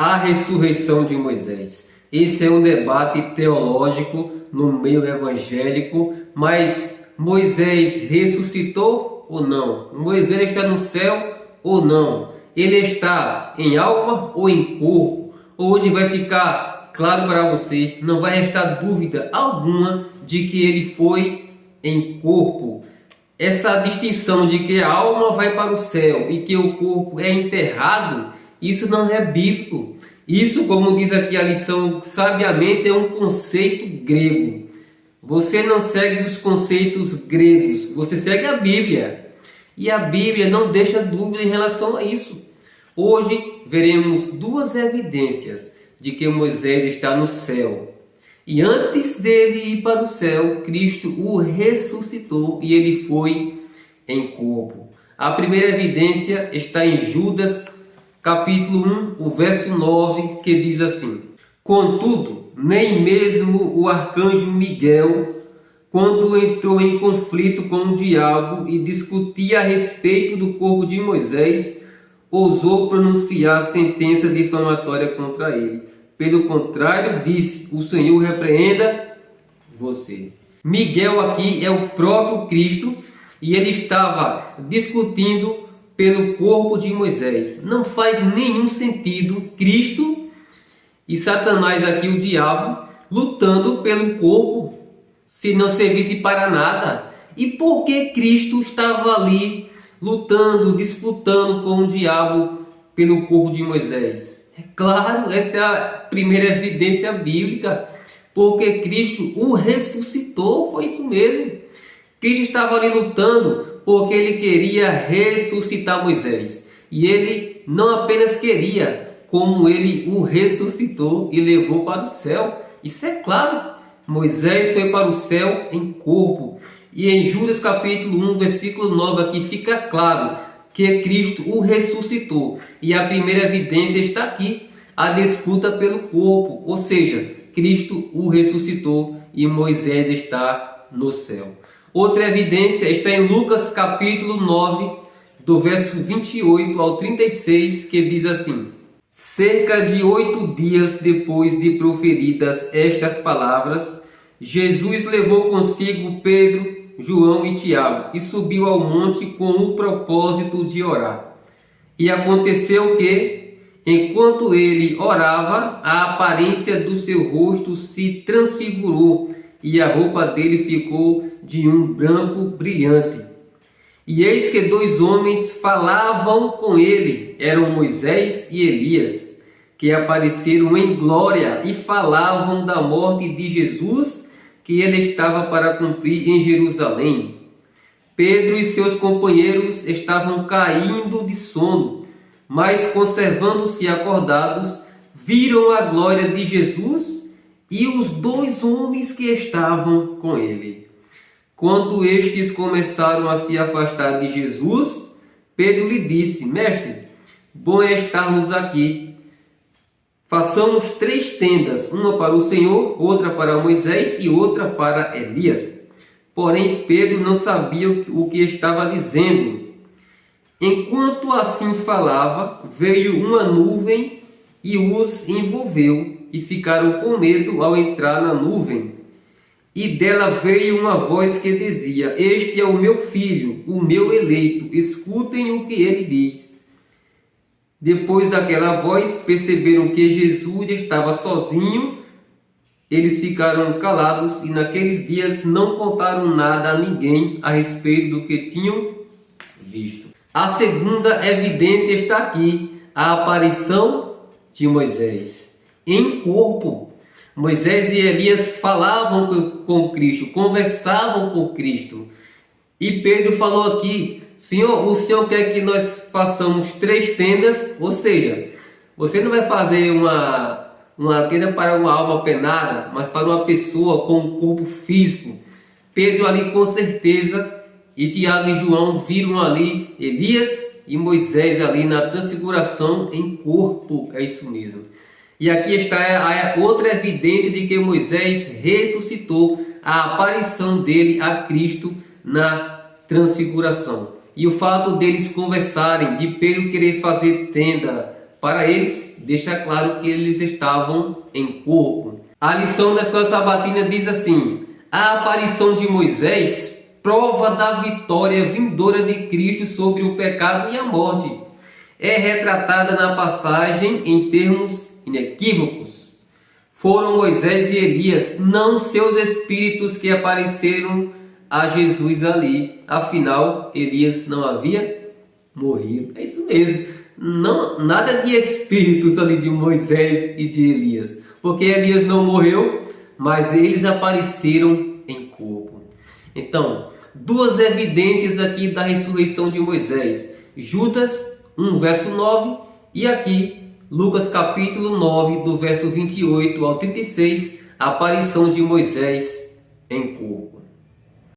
A ressurreição de Moisés. Esse é um debate teológico no meio evangélico, mas Moisés ressuscitou ou não? Moisés está no céu ou não? Ele está em alma ou em corpo? Hoje vai ficar claro para você, não vai restar dúvida alguma de que ele foi em corpo. Essa distinção de que a alma vai para o céu e que o corpo é enterrado, isso não é bíblico. Isso, como diz aqui a lição sabiamente, é um conceito grego. Você não segue os conceitos gregos, você segue a Bíblia. E a Bíblia não deixa dúvida em relação a isso. Hoje veremos duas evidências de que Moisés está no céu. E antes dele ir para o céu, Cristo o ressuscitou e ele foi em corpo. A primeira evidência está em Judas, capítulo 1, o verso 9, que diz assim: Contudo, nem mesmo o arcanjo Miguel, quando entrou em conflito com o diabo e discutia a respeito do corpo de Moisés, ousou pronunciar sentença difamatória contra ele. Pelo contrário, disse: o Senhor repreenda você. Miguel aqui é o próprio Cristo e ele estava discutindo pelo corpo de Moisés. Não faz nenhum sentido Cristo e Satanás aqui, o diabo, lutando pelo corpo, se não servisse para nada. E por que Cristo estava ali lutando, disputando com o diabo pelo corpo de Moisés? É claro, essa é a primeira evidência bíblica, porque Cristo o ressuscitou, foi isso mesmo. Cristo estava ali lutando porque ele queria ressuscitar Moisés. E ele não apenas queria, como ele o ressuscitou e levou para o céu. Isso é claro, Moisés foi para o céu em corpo. E em Judas capítulo 1, versículo 9 aqui fica claro que Cristo o ressuscitou. E a primeira evidência está aqui, a disputa pelo corpo. Ou seja, Cristo o ressuscitou e Moisés está no céu. Outra evidência está em Lucas capítulo 9, do verso 28 ao 36, que diz assim: Cerca de 8 dias depois de proferidas estas palavras, Jesus levou consigo Pedro, João e Tiago, e subiu ao monte com o propósito de orar. E aconteceu que, enquanto ele orava, a aparência do seu rosto se transfigurou, e a roupa dele ficou de um branco brilhante. E eis que 2 homens falavam com ele, eram Moisés e Elias, que apareceram em glória e falavam da morte de Jesus, que ele estava para cumprir em Jerusalém. Pedro e seus companheiros estavam caindo de sono, mas conservando-se acordados, viram a glória de Jesus e os 2 homens que estavam com ele. Quando estes começaram a se afastar de Jesus, Pedro lhe disse: Mestre, bom é estarmos aqui. Façamos 3 tendas, uma para o Senhor, outra para Moisés e outra para Elias. Porém, Pedro não sabia o que estava dizendo. Enquanto assim falava, veio uma nuvem e os envolveu, e ficaram com medo ao entrar na nuvem. E dela veio uma voz que dizia: Este é o meu filho, o meu eleito, escutem o que ele diz. Depois daquela voz, perceberam que Jesus estava sozinho. Eles ficaram calados e naqueles dias não contaram nada a ninguém a respeito do que tinham visto. A segunda evidência está aqui, a aparição de Moisés em corpo. Moisés e Elias falavam com Cristo, conversavam com Cristo. E Pedro falou aqui: Senhor, o Senhor quer que nós façamos 3 tendas, ou seja, você não vai fazer uma tenda para uma alma penada, mas para uma pessoa com um corpo físico. Pedro ali com certeza, e Tiago e João viram ali Elias e Moisés ali na transfiguração em corpo, é isso mesmo. E aqui está a outra evidência de que Moisés ressuscitou, a aparição dele a Cristo na transfiguração. E o fato deles conversarem, de Pedro querer fazer tenda para eles, deixa claro que eles estavam em corpo. A lição da escola sabatina diz assim: a aparição de Moisés prova da vitória vindoura de Cristo sobre o pecado e a morte. É retratada na passagem em termos inequívocos. Foram Moisés e Elias, não seus espíritos, que apareceram a Jesus ali. Afinal, Elias não havia morrido. É isso mesmo. Não, nada de espíritos ali de Moisés e de Elias. Porque Elias não morreu, mas eles apareceram em corpo. Então, duas evidências aqui da ressurreição de Moisés. Judas 1, verso 9, e aqui Lucas capítulo 9, do verso 28 ao 36, a aparição de Moisés em corpo.